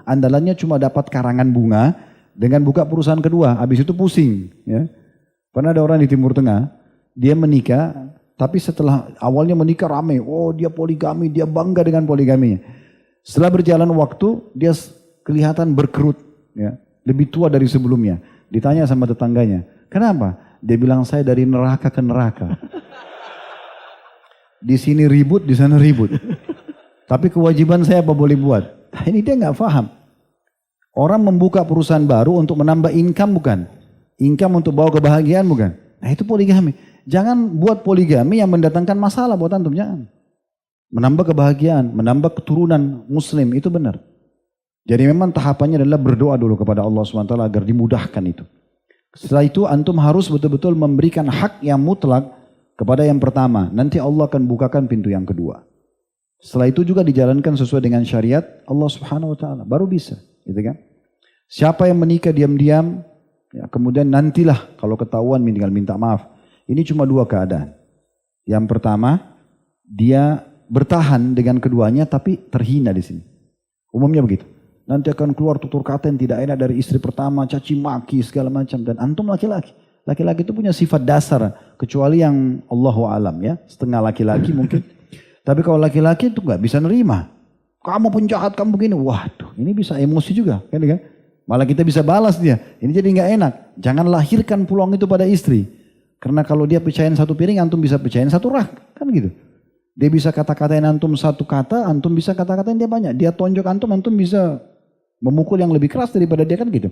andalannya cuma dapat karangan bunga dengan buka perusahaan kedua, habis itu pusing. Ya. Pernah ada orang di Timur Tengah, dia menikah, tapi setelah awalnya menikah rame, oh dia poligami, dia bangga dengan poligaminya. Setelah berjalan waktu, dia kelihatan berkerut, ya, lebih tua dari sebelumnya. Ditanya sama tetangganya, kenapa? Dia bilang, saya dari neraka ke neraka. Di sini ribut, di sana ribut. Tapi kewajiban saya apa boleh buat? Ini dia nggak paham. Orang membuka perusahaan baru untuk menambah income bukan? Income untuk bawa kebahagiaan bukan? Nah itu poligami. Jangan buat poligami yang mendatangkan masalah buat antum, jangan. Menambah kebahagiaan, menambah keturunan muslim, itu benar. Jadi memang tahapannya adalah berdoa dulu kepada Allah SWT agar dimudahkan itu. Setelah itu antum harus betul-betul memberikan hak yang mutlak kepada yang pertama. Nanti Allah akan bukakan pintu yang kedua. Setelah itu juga dijalankan sesuai dengan syariat Allah Subhanahu wa taala, baru bisa, gitu kan? Siapa yang menikah diam-diam, ya, kemudian nantilah kalau ketahuan tinggal minta maaf. Ini cuma dua keadaan. Yang pertama, dia bertahan dengan keduanya tapi terhina di sini. Umumnya begitu. Nanti akan keluar tutur kata yang tidak enak dari istri pertama, caci maki segala macam, dan antum laki-laki. Laki-laki itu punya sifat dasar, kecuali yang Allahu alam ya, setengah laki-laki mungkin. Tapi kalau laki-laki itu nggak bisa nerima. Kamu penjahat, kamu begini. Waduh, ini bisa emosi juga. Kan? Malah kita bisa balas dia. Ini jadi nggak enak. Jangan lahirkan peluang itu pada istri. Karena kalau dia pecahin satu piring, antum bisa pecahin satu rak. Kan gitu. Dia bisa kata-katain antum satu kata, antum bisa kata-katain dia banyak. Dia tonjok antum bisa memukul yang lebih keras daripada dia, kan gitu.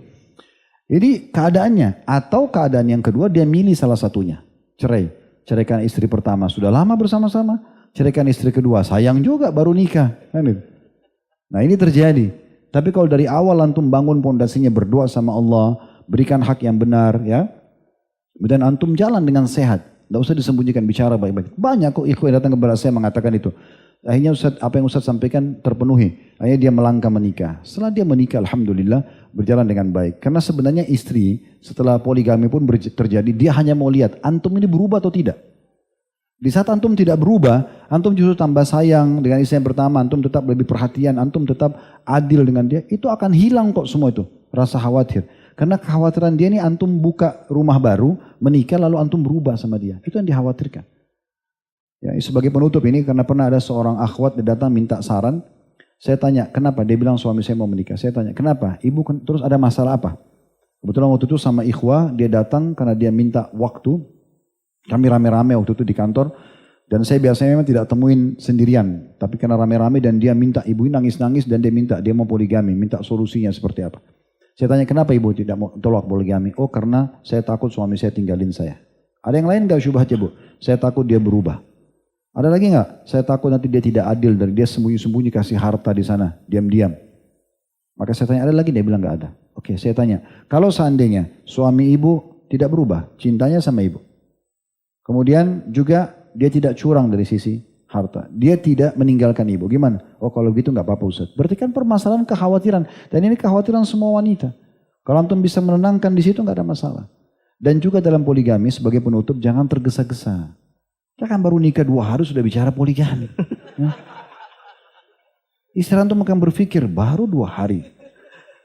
Jadi keadaannya. Atau keadaan yang kedua, dia milih salah satunya. Cerai. Ceraikan istri pertama. Sudah lama bersama-sama. Ceraikan istri kedua, sayang juga baru nikah. Nah ini terjadi. Tapi kalau dari awal antum bangun pondasinya berdoa sama Allah, berikan hak yang benar ya. Kemudian antum jalan dengan sehat. Tidak usah disembunyikan, bicara baik-baik. Banyak kok ikhwan datang kepada saya mengatakan itu. Akhirnya Ustaz, apa yang Ustaz sampaikan terpenuhi. Akhirnya dia melangkah menikah. Setelah dia menikah alhamdulillah berjalan dengan baik. Karena sebenarnya istri setelah poligami pun terjadi, dia hanya mau lihat antum ini berubah atau tidak. Di saat antum tidak berubah, antum justru tambah sayang dengan istri yang pertama, antum tetap lebih perhatian, antum tetap adil dengan dia, itu akan hilang kok semua itu, rasa khawatir. Karena kekhawatiran dia ini antum buka rumah baru, menikah lalu antum berubah sama dia. Itu yang dikhawatirkan. Ya, sebagai penutup ini, karena pernah ada seorang akhwat dia datang minta saran, saya tanya, kenapa? Dia bilang suami saya mau menikah. Saya tanya, kenapa? Ibu terus ada masalah apa? Kebetulan waktu itu sama ikhwah, dia datang karena dia minta waktu. Kami rame-rame waktu itu di kantor dan saya biasanya memang tidak temuin sendirian. Tapi karena rame-rame dan dia minta, ibu nangis-nangis dan dia mau poligami, minta solusinya seperti apa. Saya tanya kenapa ibu tidak mau tolak poligami? Oh karena saya takut suami saya tinggalin saya. Ada yang lain gak syubhatnya bu? Saya takut dia berubah. Ada lagi gak? Saya takut nanti dia tidak adil dan dia sembunyi-sembunyi kasih harta di sana, diam-diam. Maka saya tanya ada lagi? Dia bilang gak ada. Oke saya tanya, kalau seandainya suami ibu tidak berubah, cintanya sama ibu. Kemudian juga dia tidak curang dari sisi harta. Dia tidak meninggalkan ibu. Gimana? Oh kalau gitu nggak apa-apa Ustaz. Berarti kan permasalahan kekhawatiran. Dan ini kekhawatiran semua wanita. Kalau antum bisa menenangkan di situ nggak ada masalah. Dan juga dalam poligami sebagai penutup jangan tergesa-gesa. Kita kan baru nikah 2 hari sudah bicara poligami. Istri antum akan berpikir baru 2 hari.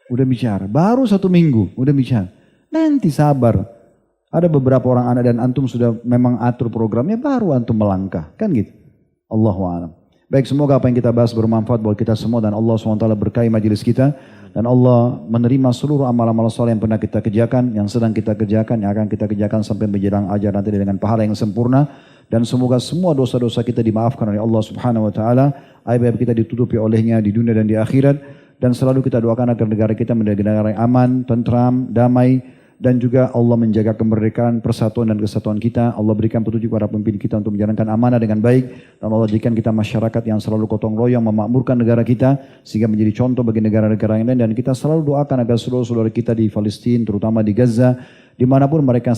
Udah bicara. Baru 1 minggu udah bicara. Nanti sabar. Ada beberapa orang anak dan antum sudah memang atur programnya baru antum melangkah. Kan gitu. Allahu a'lam. Baik semoga apa yang kita bahas bermanfaat buat kita semua dan Allah SWT berkahi majelis kita. Dan Allah menerima seluruh amal-amal soleh yang pernah kita kerjakan, yang sedang kita kerjakan, yang akan kita kerjakan sampai menjelang ajar nanti dengan pahala yang sempurna. Dan semoga semua dosa-dosa kita dimaafkan oleh Allah Subhanahu Wa Taala. Aib-aib kita ditutupi olehnya di dunia dan di akhirat. Dan selalu kita doakan agar negara kita menjadi negara yang aman, tentram, damai. Dan juga Allah menjaga kemerdekaan, persatuan dan kesatuan kita. Allah berikan petunjuk kepada pemimpin kita untuk menjalankan amanah dengan baik. Dan Allah jadikan kita masyarakat yang selalu gotong royong memakmurkan negara kita. Sehingga menjadi contoh bagi negara-negara yang lain. Dan kita selalu doakan agar saudara-saudara kita di Palestina, terutama di Gaza. Dimanapun mereka